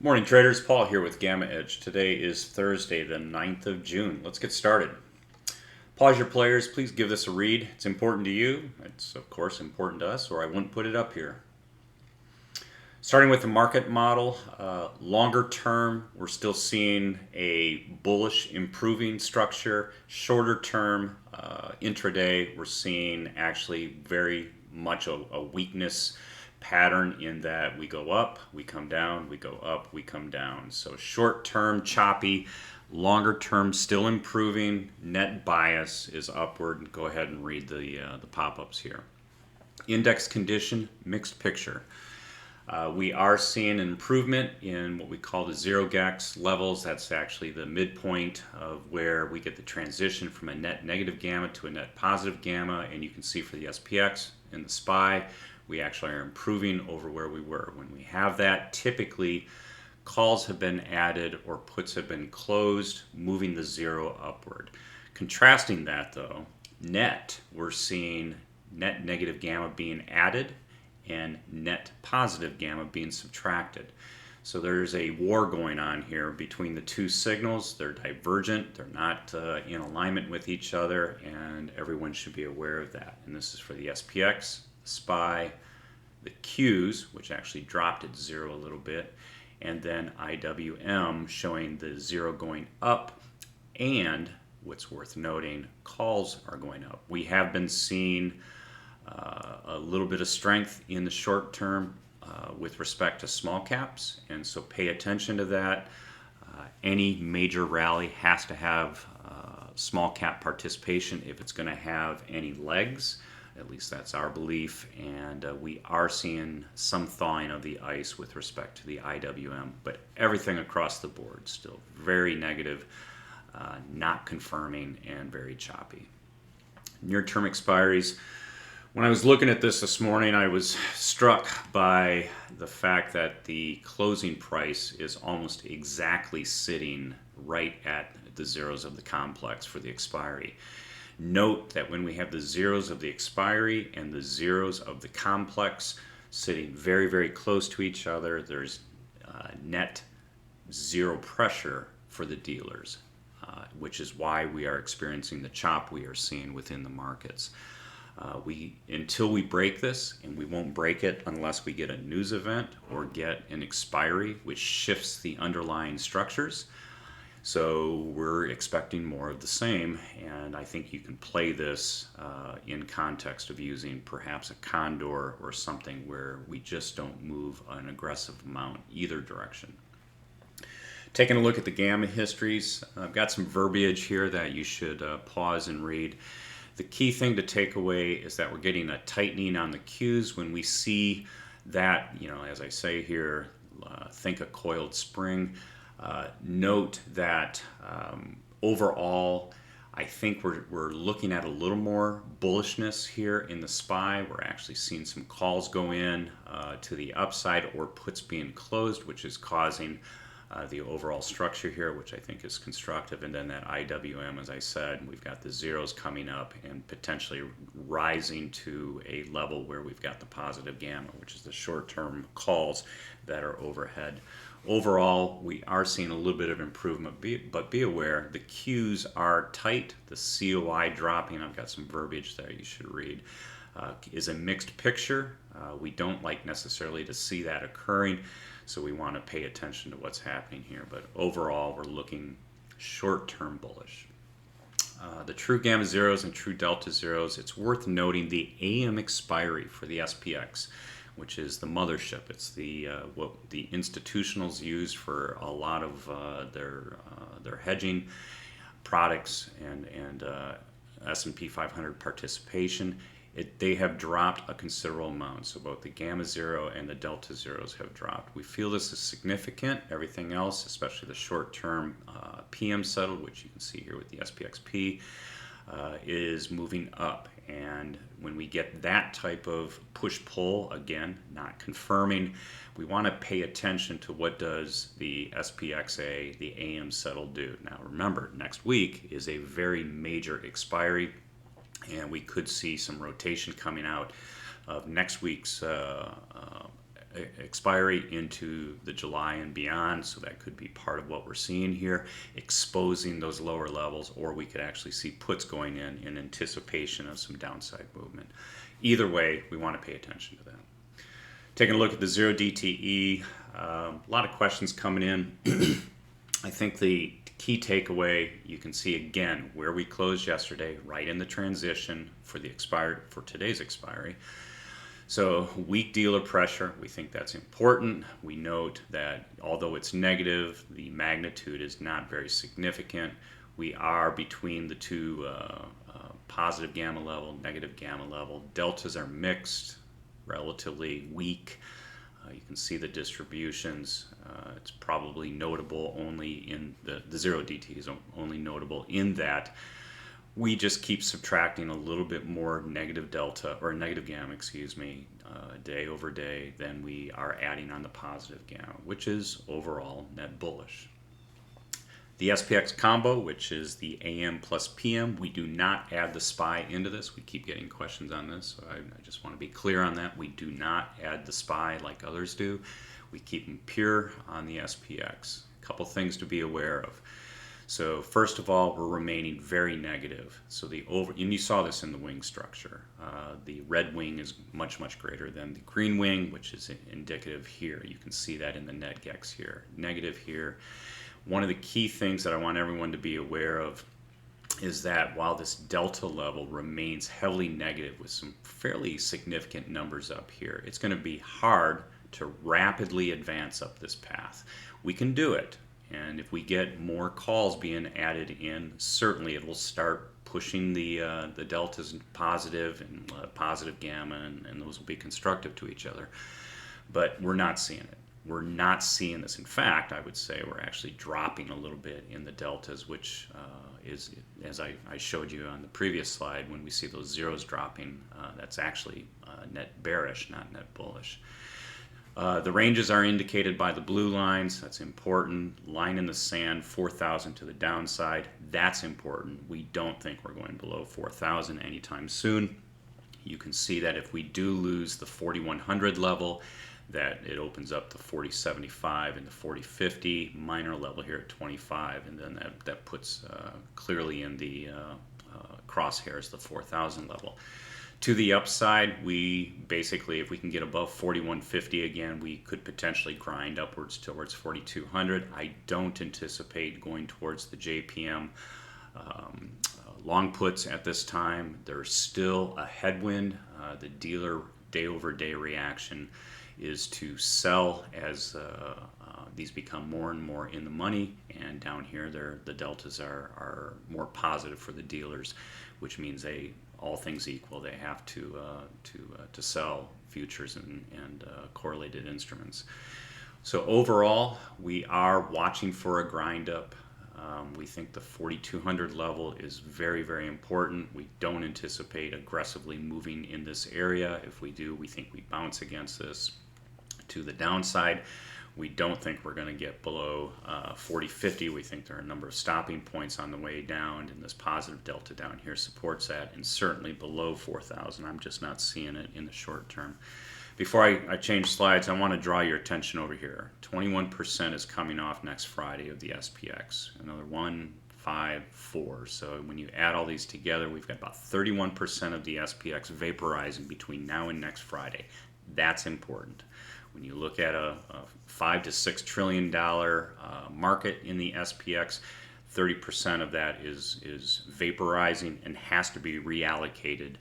Morning traders, Paul here with GammaEdge. Today is Thursday, the 9th of June. Let's get started. Pause your players, please give this a read. It's important to you. It's of course important to us, or I wouldn't put it up here. Starting with the market model, longer term, we're still seeing a bullish improving structure. Shorter term, intraday, we're seeing actually very much a weakness pattern in that we go up, we come down, we go up, we come down. So short term choppy, longer term still improving. Net bias is upward. Go ahead and read the pop-ups here. Index condition, mixed picture. We are seeing an improvement in what we call the zero gax levels. That's actually the midpoint of where we get the transition from a net negative gamma to a net positive gamma. And you can see for the SPX and the SPY, we actually are improving over where we were. When we have that, typically calls have been added or puts have been closed, moving the zero upward. Contrasting that though, net, we're seeing net negative gamma being added and net positive gamma being subtracted. So there's a war going on here between the two signals. They're divergent, they're not in alignment with each other, and everyone should be aware of that. And this is for the SPX, SPY, the Qs, which actually dropped at zero a little bit, and then IWM showing the zero going up, and what's worth noting, calls are going up. We have been seeing a little bit of strength in the short term with respect to small caps, and so pay attention to that. Any major rally has to have small cap participation if it's going to have any legs. At least that's our belief, and we are seeing some thawing of the ice with respect to the IWM, but everything across the board still very negative, not confirming, and very choppy. Near-term expiries. When I was looking at this morning, I was struck by the fact that the closing price is almost exactly sitting right at the zeros of the complex for the expiry. Note that when we have the zeros of the expiry and the zeros of the complex sitting very, very close to each other, there's net zero pressure for the dealers, which is why we are experiencing the chop we are seeing within the markets. Until we break this, and we won't break it unless we get a news event or get an expiry which shifts the underlying structures. So we're expecting more of the same, and I think you can play this in context of using perhaps a condor or something where we just don't move an aggressive amount either direction. Taking a look at the gamma histories, I've got some verbiage here that you should pause and read. The key thing to take away is that we're getting a tightening on the Qs. When we see that, as I say here, think a coiled spring. Note that overall, I think we're looking at a little more bullishness here in the SPY. We're actually seeing some calls go in to the upside or puts being closed, which is causing the overall structure here, which I think is constructive. And then that IWM, as I said, we've got the zeros coming up and potentially rising to a level where we've got the positive gamma, which is the short-term calls that are overhead. Overall, we are seeing a little bit of improvement, but be aware, the Qs are tight, the COI dropping, I've got some verbiage there you should read, is a mixed picture. We don't like necessarily to see that occurring, so we want to pay attention to what's happening here. But overall, we're looking short-term bullish. The true gamma zeros and true delta zeros, it's worth noting the AM expiry for the SPX, which is the mothership. It's the what the institutionals use for a lot of their hedging products and S&P 500 participation. They have dropped a considerable amount. So both the gamma zero and the delta zeros have dropped. We feel this is significant. Everything else, especially the short-term PM settled, which you can see here with the SPXP, is moving up. And when we get that type of push-pull, again, not confirming, we want to pay attention to what does the SPXA, the AM settle do. Now remember, next week is a very major expiry, and we could see some rotation coming out of next week's expiry into the July and beyond, so that could be part of what we're seeing here, exposing those lower levels, or we could actually see puts going in anticipation of some downside movement. Either way, we want to pay attention to that. Taking a look at the 0 DTE, a lot of questions coming in. I think the key takeaway, you can see again where we closed yesterday, right in the transition for today's expiry. So weak dealer pressure, we think that's important. We note that although it's negative, the magnitude is not very significant. We are between the two positive gamma level, negative gamma level. Deltas are mixed, relatively weak. You can see the distributions. It's probably notable only in the 0 DT is only notable in that we just keep subtracting a little bit more negative delta, or negative gamma, day over day than we are adding on the positive gamma, which is overall net bullish. The SPX combo, which is the AM plus PM, we do not add the SPY into this. We keep getting questions on this, so I just want to be clear on that. We do not add the SPY like others do. We keep them pure on the SPX. A couple things to be aware of. So first of all, we're remaining very negative. So and you saw this in the wing structure. The red wing is much, much greater than the green wing, which is indicative here. You can see that in the net gex here. Negative here. One of the key things that I want everyone to be aware of is that while this delta level remains heavily negative with some fairly significant numbers up here, it's going to be hard to rapidly advance up this path. We can do it. And if we get more calls being added in, certainly it will start pushing the deltas positive and positive gamma, and those will be constructive to each other. But we're not seeing it. We're not seeing this. In fact, I would say we're actually dropping a little bit in the deltas, which is, as I showed you on the previous slide, when we see those zeros dropping, that's actually net bearish, not net bullish. The ranges are indicated by the blue lines. That's important. Line in the sand, 4,000 to the downside. That's important. We don't think we're going below 4,000 anytime soon. You can see that if we do lose the 4,100 level, that it opens up to 40.75 and the 40.50, minor level here at 25, and then that puts clearly in the crosshairs the 4,000 level. To the upside, we basically, if we can get above 41.50 again, we could potentially grind upwards towards 4,200. I don't anticipate going towards the JPM long puts at this time. There's still a headwind. The dealer day-over-day reaction is to sell as these become more and more in the money, and down here the deltas are more positive for the dealers, which means all things equal, they have to sell futures and correlated instruments. So overall, we are watching for a grind up. We think the 4,200 level is very, very important. We don't anticipate aggressively moving in this area. If we do, we think we bounce against this to the downside. We don't think we're going to get below 40.50. We think there are a number of stopping points on the way down, and this positive delta down here supports that, and certainly below 4,000. I'm just not seeing it in the short term. Before I change slides, I want to draw your attention over here. 21% is coming off next Friday of the SPX. Another 1, 5, 4. So when you add all these together, we've got about 31% of the SPX vaporizing between now and next Friday. That's important. When you look at a $5 to $6 trillion market in the SPX, 30% of that is vaporizing and has to be reallocated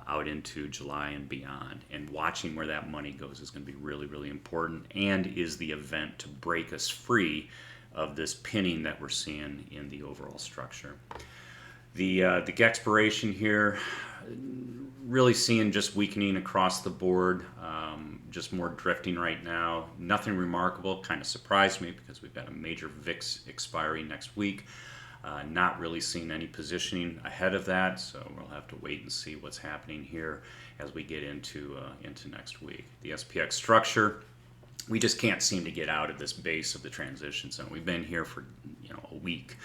out into July and beyond. And watching where that money goes is going to be really, really important, and is the event to break us free of this pinning that we're seeing in the overall structure. The expiration here, really seeing just weakening across the board, just more drifting right now. Nothing remarkable. Kind of surprised me because we've got a major VIX expiry next week. Not really seeing any positioning ahead of that, so we'll have to wait and see what's happening here as we get into next week. The SPX structure, we just can't seem to get out of this base of the transition zone. We've been here for a week.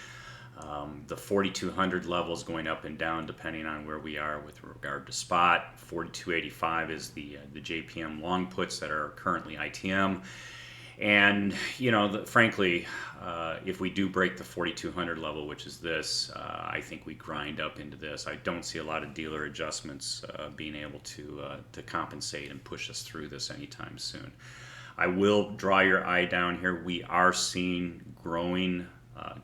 The 4200 levels going up and down depending on where we are with regard to spot. 4285 is the JPM long puts that are currently ITM. And, you know, frankly, if we do break the 4200 level, which is this, I think we grind up into this. I don't see a lot of dealer adjustments being able to compensate and push us through this anytime soon. I will draw your eye down here. We are seeing growing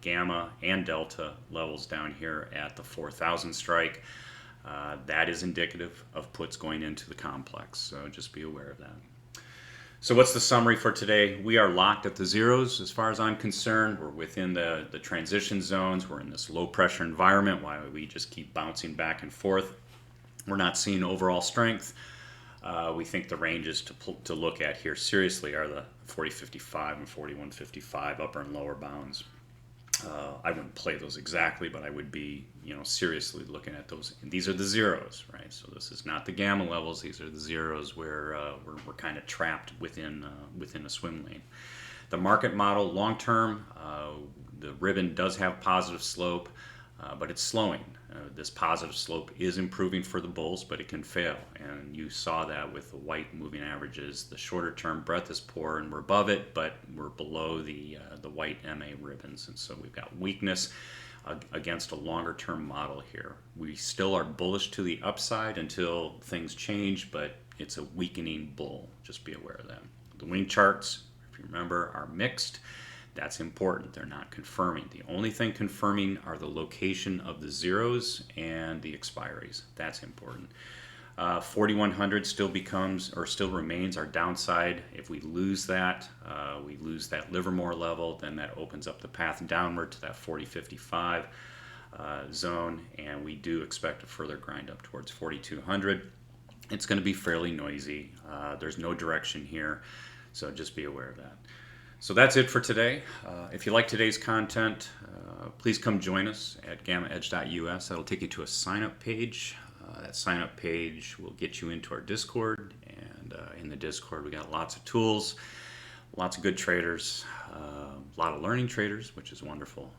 gamma and delta levels down here at the 4000 strike. That is indicative of puts going into the complex, so just be aware of that. So what's the summary for today? We are locked at the zeros as far as I'm concerned. We're within the transition zones. We're in this low pressure environment while we just keep bouncing back and forth. We're not seeing overall strength. We think the ranges to look at here seriously are the 40.55 and 41.55 upper and lower bounds. I wouldn't play those exactly, but I would be, you know, seriously looking at those. And these are the zeros, right? So this is not the gamma levels. These are the zeros where we're kind of trapped within a swim lane. The market model, long term, the ribbon does have positive slope, but it's slowing. This positive slope is improving for the bulls, but it can fail. And you saw that with the white moving averages. The shorter term breadth is poor, and we're above it, but we're below the white MA ribbons. And so we've got weakness against a longer term model here. We still are bullish to the upside until things change, but it's a weakening bull. Just be aware of that. The wing charts, if you remember, are mixed. That's important. They're not confirming. The only thing confirming are the location of the zeros and the expiries. That's important. 4100 still remains our downside. If we lose that Livermore level, then that opens up the path downward to that 40.55 zone, and we do expect a further grind up towards 4200. It's going to be fairly noisy. There's no direction here, so just be aware of that. So that's it for today. If you like today's content, please come join us at GammaEdge.us. That'll take you to a sign-up page. That sign-up page will get you into our Discord, and in the Discord we got lots of tools, lots of good traders, a lot of learning traders, which is wonderful,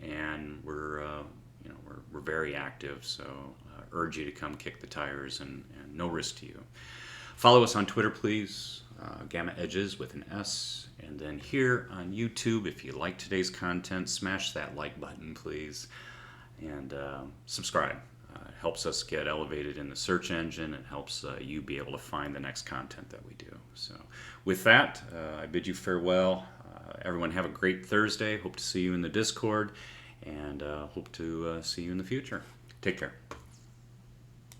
and we're very active. So urge you to come kick the tires, and no risk to you. Follow us on Twitter, please. GammaEdges with an S. And then here on YouTube, if you like today's content, smash that like button, please, and subscribe. It helps us get elevated in the search engine. It helps you be able to find the next content that we do. So with that, I bid you farewell. Everyone have a great Thursday. Hope to see you in the Discord, and hope to see you in the future. Take care.